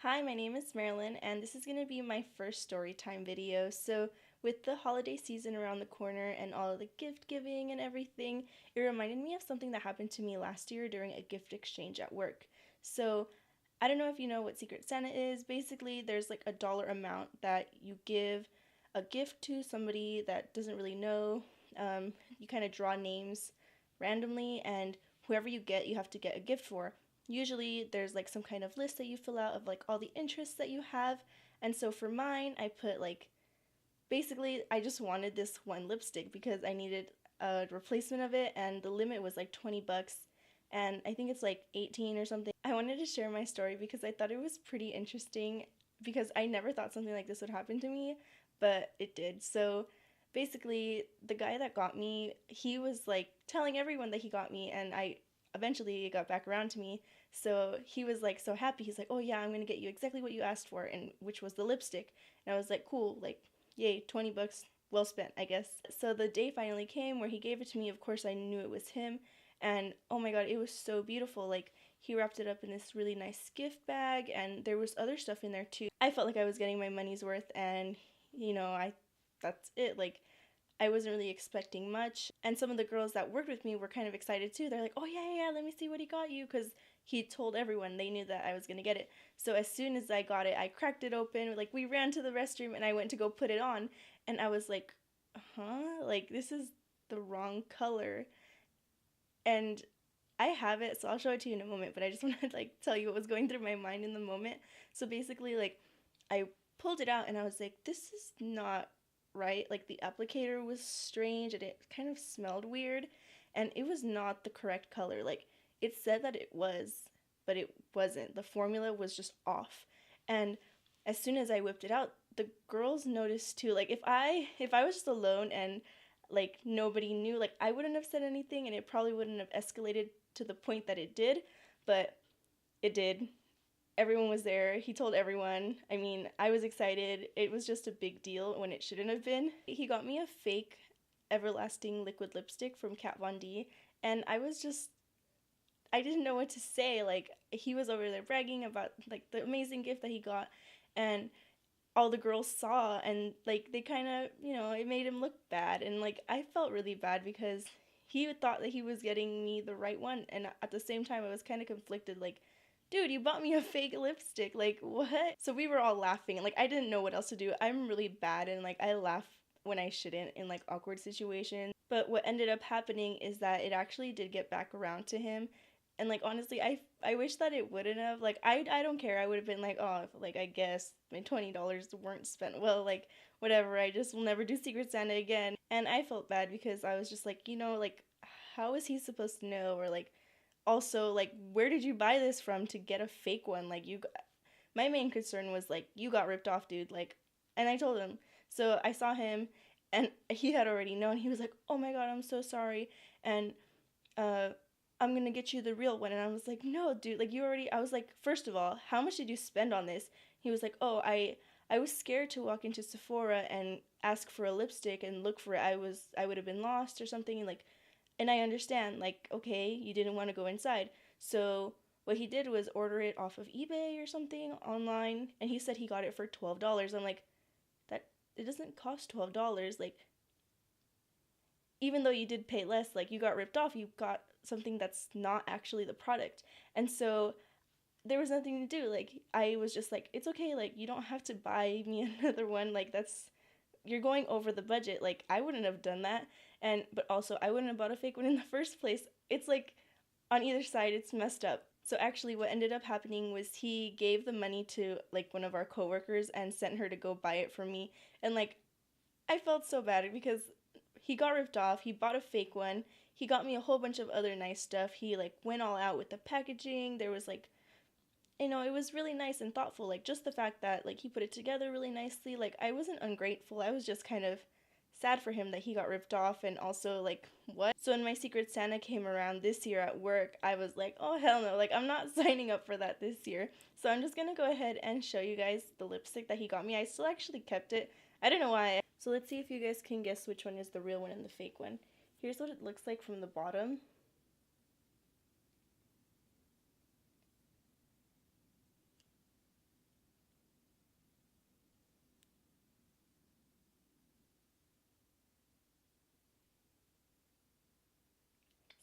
Hi, my name is Marilyn, and this is going to be my first story time video. So, with the holiday season around the corner and all of the gift giving and everything, it reminded me of something that happened to me last year during a gift exchange at work. So, I don't know if you know what Secret Santa is. Basically, there's like a dollar amount that you give a gift to somebody that doesn't really know. You kind of draw names randomly, and whoever you get, you have to get a gift for. Usually there's like some kind of list that you fill out of like all the interests that you have. And so for mine, I put like basically I just wanted this one lipstick because I needed a replacement of it and the limit was like 20 bucks and I think it's like 18 or something. I wanted to share my story because I thought it was pretty interesting because I never thought something like this would happen to me, but it did. So basically the guy that got me, he was like telling everyone that he got me, and I eventually it got back around to me. So he was like so happy. He's like, "Oh yeah, I'm going to get you exactly what you asked for," and which was the lipstick. And I was like, "Cool, like yay, 20 bucks well spent, I guess." So the day finally came where he gave it to me. Of course, I knew it was him. And oh my god, it was so beautiful. Like, he wrapped it up in this really nice gift bag, and there was other stuff in there too. I felt like I was getting my money's worth, and that's it. Like, I wasn't really expecting much. And some of the girls that worked with me were kind of excited too. They're like, "Oh, yeah, yeah, yeah, let me see what he got you." Because he told everyone, they knew that I was going to get it. So as soon as I got it, I cracked it open. Like, we ran to the restroom and I went to go put it on. And I was like, huh? Like, this is the wrong color. And I have it, so I'll show it to you in a moment. But I just want to, like, tell you what was going through my mind in the moment. So basically, like, I pulled it out and I was like, this is not right. Like, the applicator was strange and it kind of smelled weird, and it was not the correct color. Like, it said that it was, but it wasn't. The formula was just off. And as soon as I whipped it out, the girls noticed too. Like, if I was just alone and like nobody knew, like, I wouldn't have said anything and it probably wouldn't have escalated to the point that it did, but it did. Everyone was there. He told everyone. I mean, I was excited. It was just a big deal when it shouldn't have been. He got me a fake everlasting liquid lipstick from Kat Von D, and I didn't know what to say. Like, he was over there bragging about like the amazing gift that he got, and all the girls saw, and like they kind of, it made him look bad, and like I felt really bad because he thought that he was getting me the right one, and at the same time I was kind of conflicted, like, dude, you bought me a fake lipstick, like, what? So we were all laughing, and like I didn't know what else to do. I'm really bad, and like I laugh when I shouldn't in like awkward situations. But what ended up happening is that it actually did get back around to him. And like honestly, I wish that it wouldn't have. Like, I don't care. I would have been like, "Oh, like, I guess my $20 weren't spent well, like, whatever. I just will never do Secret Santa again." And I felt bad because I was just like, like, how is he supposed to know? Or like, also, like, where did you buy this from to get a fake one? Like, my main concern was like, you got ripped off, dude. Like, and I told him. So I saw him, and he had already known. He was like, "Oh my god, I'm so sorry." And uh I'm gonna get you the real one. And I was like, "No, dude, like, you already," I was like, "First of all, how much did you spend on this?" He was like, "Oh, I was scared to walk into Sephora and ask for a lipstick and look for it. I would have been lost or something." And like, and I understand, like, okay, you didn't want to go inside. So what he did was order it off of eBay or something online, and he said he got it for $12. I'm like, that it doesn't cost $12. Like, even though you did pay less, like, you got ripped off, you got something that's not actually the product. And so there was nothing to do. Like, I was just like, it's okay, like, you don't have to buy me another one. Like, that's, you're going over the budget. Like, I wouldn't have done that. And but also I wouldn't have bought a fake one in the first place. It's like, on either side it's messed up. So actually what ended up happening was he gave the money to like one of our coworkers and sent her to go buy it for me. And like, I felt so bad because he got ripped off. He bought a fake one. He got me a whole bunch of other nice stuff. He like went all out with the packaging. There was like, it was really nice and thoughtful. Like, just the fact that like he put it together really nicely. Like, I wasn't ungrateful. I was just kind of sad for him that he got ripped off, and also like, what? So when my Secret Santa came around this year at work, I was like, "Oh hell no. Like, I'm not signing up for that this year." So I'm just going to go ahead and show you guys the lipstick that he got me. I still actually kept it. I don't know why. So let's see if you guys can guess which one is the real one and the fake one. Here's what it looks like from the bottom.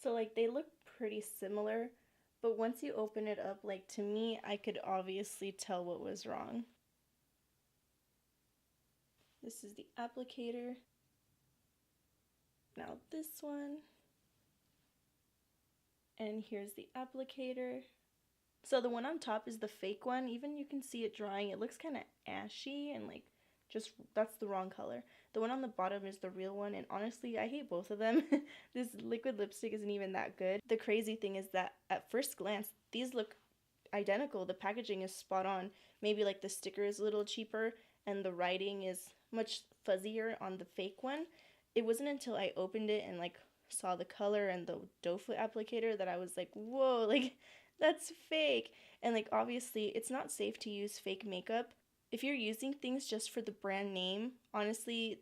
So like they look pretty similar, but once you open it up, like to me, I could obviously tell what was wrong. This is the applicator. Now this one. And here's the applicator. So the one on top is the fake one. Even you can see it drying. It looks kind of ashy and like just, that's the wrong color. The one on the bottom is the real one, and honestly, I hate both of them. This liquid lipstick isn't even that good. The crazy thing is that at first glance, these look identical. The packaging is spot on. Maybe like the sticker is a little cheaper and the writing is much fuzzier on the fake one. It wasn't until I opened it and like saw the color and the doe foot applicator that I was like, whoa, like that's fake. And like obviously it's not safe to use fake makeup. If you're using things just for the brand name, honestly,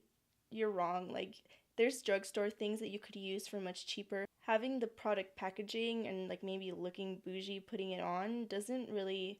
you're wrong. Like there's drugstore things that you could use for much cheaper. Having the product packaging and like maybe looking bougie putting it on doesn't really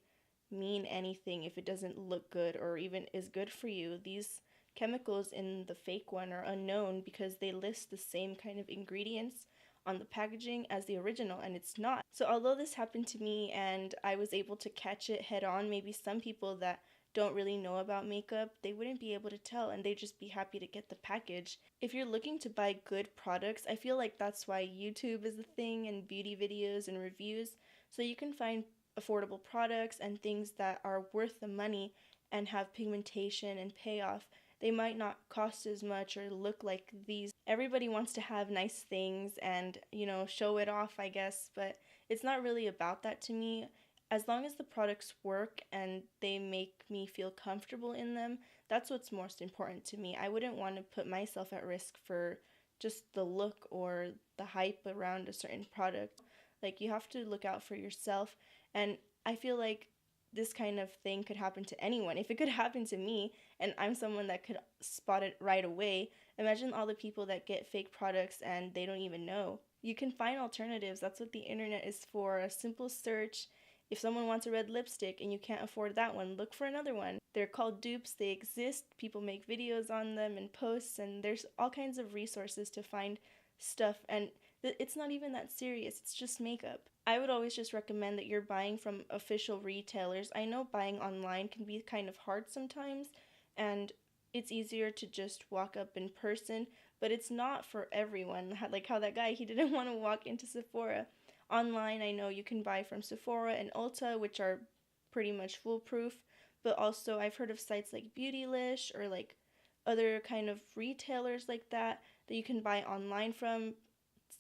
mean anything if it doesn't look good or even is good for you. These chemicals in the fake one are unknown because they list the same kind of ingredients on the packaging as the original, and it's not. So although this happened to me and I was able to catch it head on, maybe some people that don't really know about makeup, they wouldn't be able to tell and they'd just be happy to get the package. If you're looking to buy good products, I feel like that's why YouTube is a thing and beauty videos and reviews, so you can find affordable products and things that are worth the money and have pigmentation and payoff. They might not cost as much or look like these. Everybody wants to have nice things and, you know, show it off, I guess, but it's not really about that to me. As long as the products work and they make me feel comfortable in them, that's what's most important to me. I wouldn't want to put myself at risk for just the look or the hype around a certain product. Like, you have to look out for yourself, and I feel like this kind of thing could happen to anyone. If it could happen to me, and I'm someone that could spot it right away, imagine all the people that get fake products and they don't even know. You can find alternatives. That's what the internet is for. A simple search. If someone wants a red lipstick and you can't afford that one, look for another one. They're called dupes, they exist, people make videos on them and posts, and there's all kinds of resources to find stuff, and it's not even that serious, it's just makeup. I would always just recommend that you're buying from official retailers. I know buying online can be kind of hard sometimes, and it's easier to just walk up in person, but it's not for everyone. Like how that guy, he didn't want to walk into Sephora. Online, I know you can buy from Sephora and Ulta, which are pretty much foolproof, but also I've heard of sites like Beautylish or like other kind of retailers like that you can buy online from.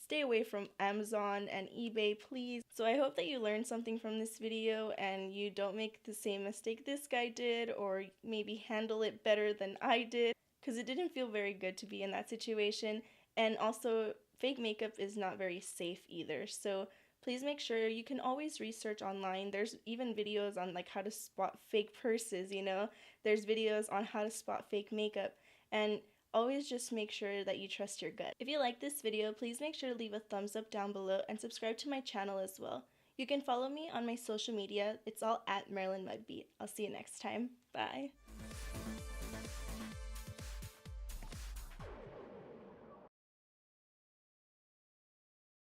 Stay away from Amazon and eBay, please. So I hope that you learned something from this video and you don't make the same mistake this guy did, or maybe handle it better than I did, because it didn't feel very good to be in that situation. And also, fake makeup is not very safe either. So please make sure you can always research online. There's even videos on like how to spot fake purses, you know? There's videos on how to spot fake makeup. And always just make sure that you trust your gut. If you like this video, please make sure to leave a thumbs up down below and subscribe to my channel as well. You can follow me on my social media. It's all at MarilynMugBeat. I'll see you next time. Bye.